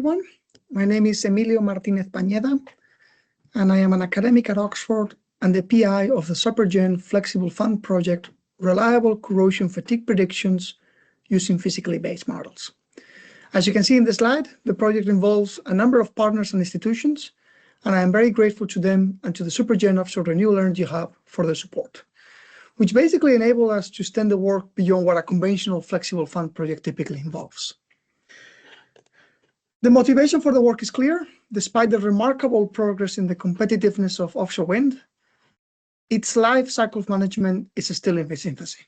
everyone. My name is Emilio Martinez Pañeda, and I am an academic at Oxford and the PI of the Supergen Flexible Fund Project, Reliable Corrosion Fatigue Predictions using physically based models. As you can see in the slide, the project involves a number of partners and institutions, and I am very grateful to them and to the Supergen Offshore Renewable Energy Hub for their support, which basically enable us to extend the work beyond what a conventional flexible fund project typically involves. The motivation for the work is clear. Despite the remarkable progress in the competitiveness of offshore wind, its life cycle management is still in its infancy.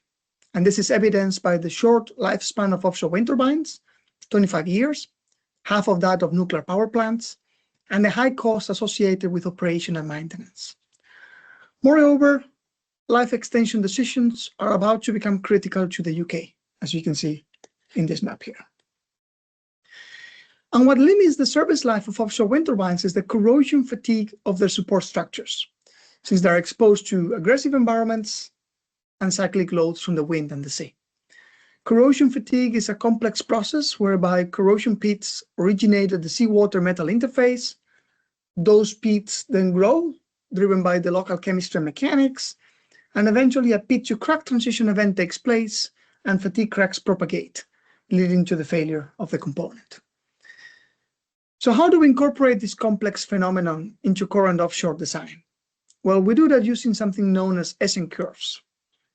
And this is evidenced by the short lifespan of offshore wind turbines, 25 years, half of that of nuclear power plants, and the high cost associated with operation and maintenance. Moreover, life extension decisions are about to become critical to the UK, as you can see in this map here. And what limits the service life of offshore wind turbines is the corrosion fatigue of their support structures, since they're exposed to aggressive environments and cyclic loads from the wind and the sea. Corrosion fatigue is a complex process whereby corrosion pits originate at the seawater metal interface. Those pits then grow, driven by the local chemistry and mechanics, and eventually a pit to crack transition event takes place and fatigue cracks propagate, leading to the failure of the component. So how do we incorporate this complex phenomenon into current offshore design? Well, we do that using something known as S-N curves,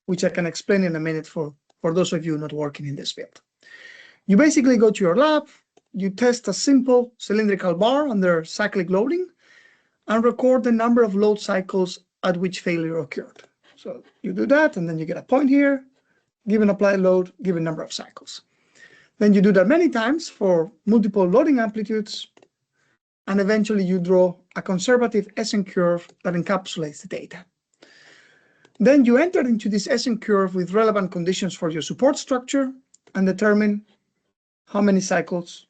which I can explain in a minute for those of you not working in this field. You basically go to your lab, you test a simple cylindrical bar under cyclic loading, and record the number of load cycles at which failure occurred. So you do that, and then you get a point here, given applied load, given number of cycles. Then you do that many times for multiple loading amplitudes, and eventually you draw a conservative S-N curve that encapsulates the data. Then you enter into this S-N curve with relevant conditions for your support structure and determine how many cycles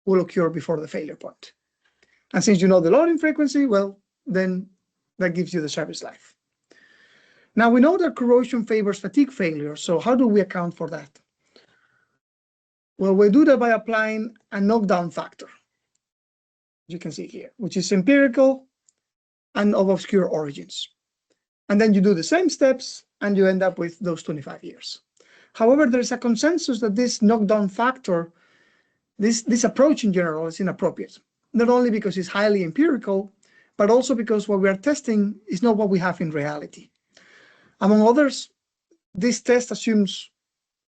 will occur before the failure point. And since you know the loading frequency, well, then that gives you the service life. Now we know that corrosion favors fatigue failure, so how do we account for that? Well, we do that by applying a knockdown factor, you can see here, which is empirical and of obscure origins. And then you do the same steps and you end up with those 25 years. However, there's a consensus that this knockdown factor, this approach in general is inappropriate, not only because it's highly empirical, but also because what we are testing is not what we have in reality. Among others, this test assumes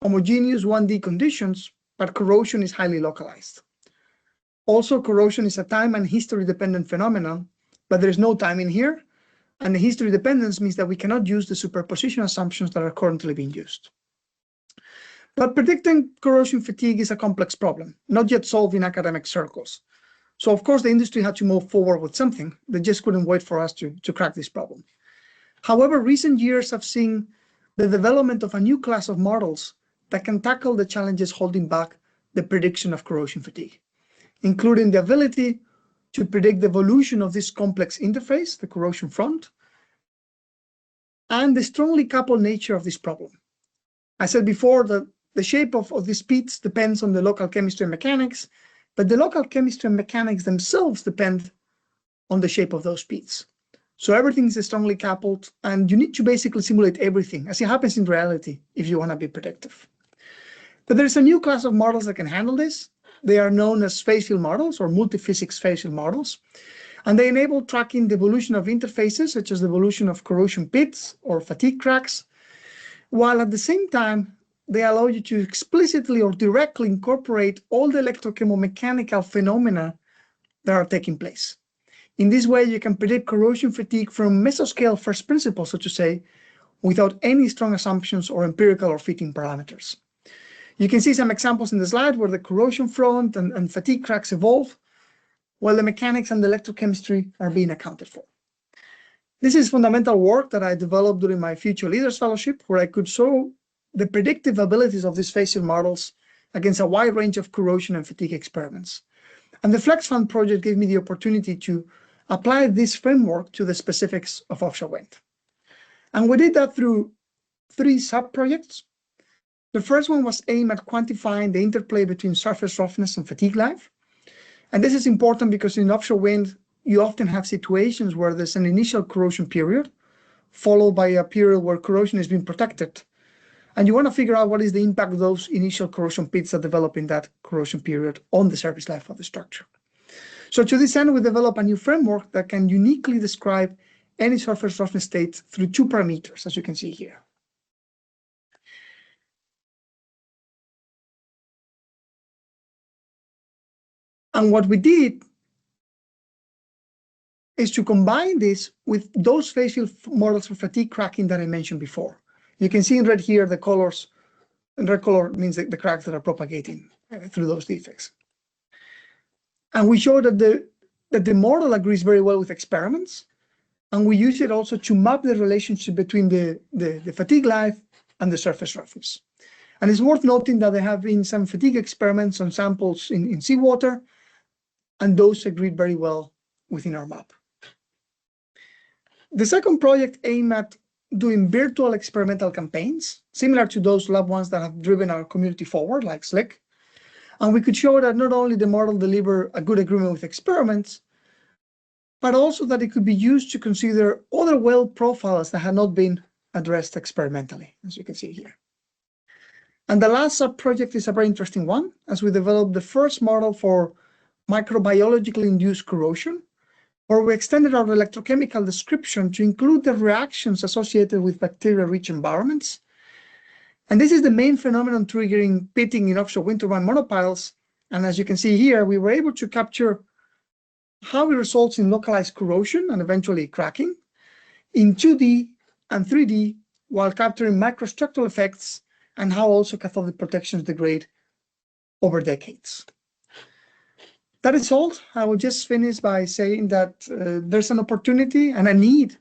homogeneous 1D conditions, but corrosion is highly localized. Also, corrosion is a time and history-dependent phenomenon, but there is no time in here, and the history dependence means that we cannot use the superposition assumptions that are currently being used. But predicting corrosion fatigue is a complex problem, not yet solved in academic circles. So of course the industry had to move forward with something. They just couldn't wait for us to crack this problem. However, recent years have seen the development of a new class of models that can tackle the challenges holding back the prediction of corrosion fatigue, including the ability to predict the evolution of this complex interface, the corrosion front, and the strongly coupled nature of this problem. I said before that the shape of these pits depends on the local chemistry and mechanics, but the local chemistry and mechanics themselves depend on the shape of those pits. So everything is strongly coupled, and you need to basically simulate everything, as it happens in reality, if you want to be predictive. But there's a new class of models that can handle this. They are known as phase field models or multi-physics phase field models, and they enable tracking the evolution of interfaces, such as the evolution of corrosion pits or fatigue cracks, while at the same time, they allow you to explicitly or directly incorporate all the electrochemomechanical phenomena that are taking place. In this way, you can predict corrosion fatigue from mesoscale first principles, so to say, without any strong assumptions or empirical or fitting parameters. You can see some examples in the slide where the corrosion front and fatigue cracks evolve, while the mechanics and the electrochemistry are being accounted for. This is fundamental work that I developed during my Future Leaders Fellowship, where I could show the predictive abilities of these phase field models against a wide range of corrosion and fatigue experiments. And the Flex Fund project gave me the opportunity to apply this framework to the specifics of offshore wind. And we did that through 3 sub-projects. The first one was aimed at quantifying the interplay between surface roughness and fatigue life. And this is important because in offshore wind, you often have situations where there's an initial corrosion period, followed by a period where corrosion is being protected. And you want to figure out what is the impact of those initial corrosion pits that develop in that corrosion period on the service life of the structure. So to this end, we develop a new framework that can uniquely describe any surface roughness state through 2 parameters, as you can see here. And what we did is to combine this with those phase field models for fatigue cracking that I mentioned before. You can see in red here the colors, and red color means the cracks that are propagating through those defects. And we show that the model agrees very well with experiments, and we use it also to map the relationship between the fatigue life and the surface roughness. And it's worth noting that there have been some fatigue experiments on samples in seawater, and those agreed very well within our map. The second project aimed at doing virtual experimental campaigns, similar to those lab ones that have driven our community forward, like SLIC. And we could show that not only the model delivered a good agreement with experiments, but also that it could be used to consider other well profiles that had not been addressed experimentally, as you can see here. And the last sub-project is a very interesting one, as we developed the first model for microbiologically induced corrosion, where we extended our electrochemical description to include the reactions associated with bacteria-rich environments. And this is the main phenomenon triggering pitting in offshore wind turbine monopiles. And as you can see here, we were able to capture how it results in localized corrosion and eventually cracking in 2D and 3D, while capturing microstructural effects and how also cathodic protections degrade over decades. That is all. I will just finish by saying that there's an opportunity and a need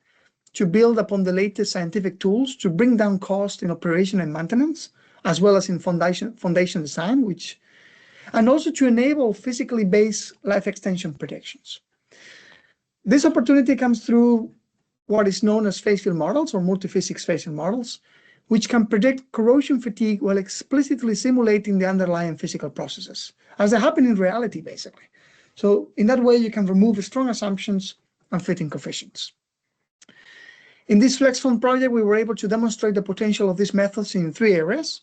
to build upon the latest scientific tools to bring down cost in operation and maintenance, as well as in foundation design, and also to enable physically based life extension predictions. This opportunity comes through what is known as phase field models or multi-physics phase field models, which can predict corrosion fatigue while explicitly simulating the underlying physical processes, as they happen in reality, basically. So in that way, you can remove strong assumptions and fitting coefficients. In this FlexFund project, we were able to demonstrate the potential of these methods in 3 areas.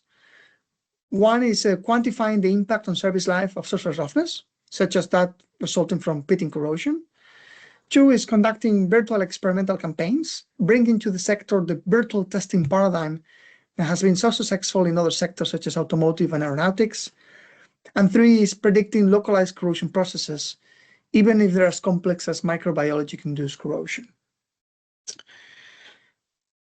One is quantifying the impact on service life of surface roughness, such as that resulting from pitting corrosion. 2 is conducting virtual experimental campaigns, bringing to the sector the virtual testing paradigm that has been so successful in other sectors such as automotive and aeronautics. And 3 is predicting localized corrosion processes, even if they're as complex as microbiologic-induced corrosion.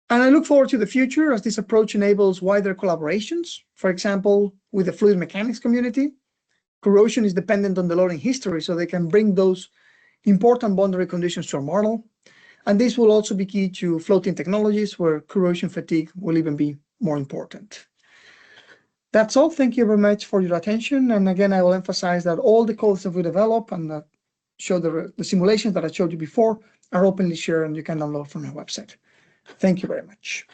And I look forward to the future as this approach enables wider collaborations, for example, with the fluid mechanics community. Corrosion is dependent on the loading history, so they can bring those important boundary conditions to our model. And this will also be key to floating technologies where corrosion fatigue will even be more important. That's all. Thank you very much for your attention. And again, I will emphasize that all the codes that we develop and that show the simulations that I showed you before are openly shared and you can download from our website. Thank you very much.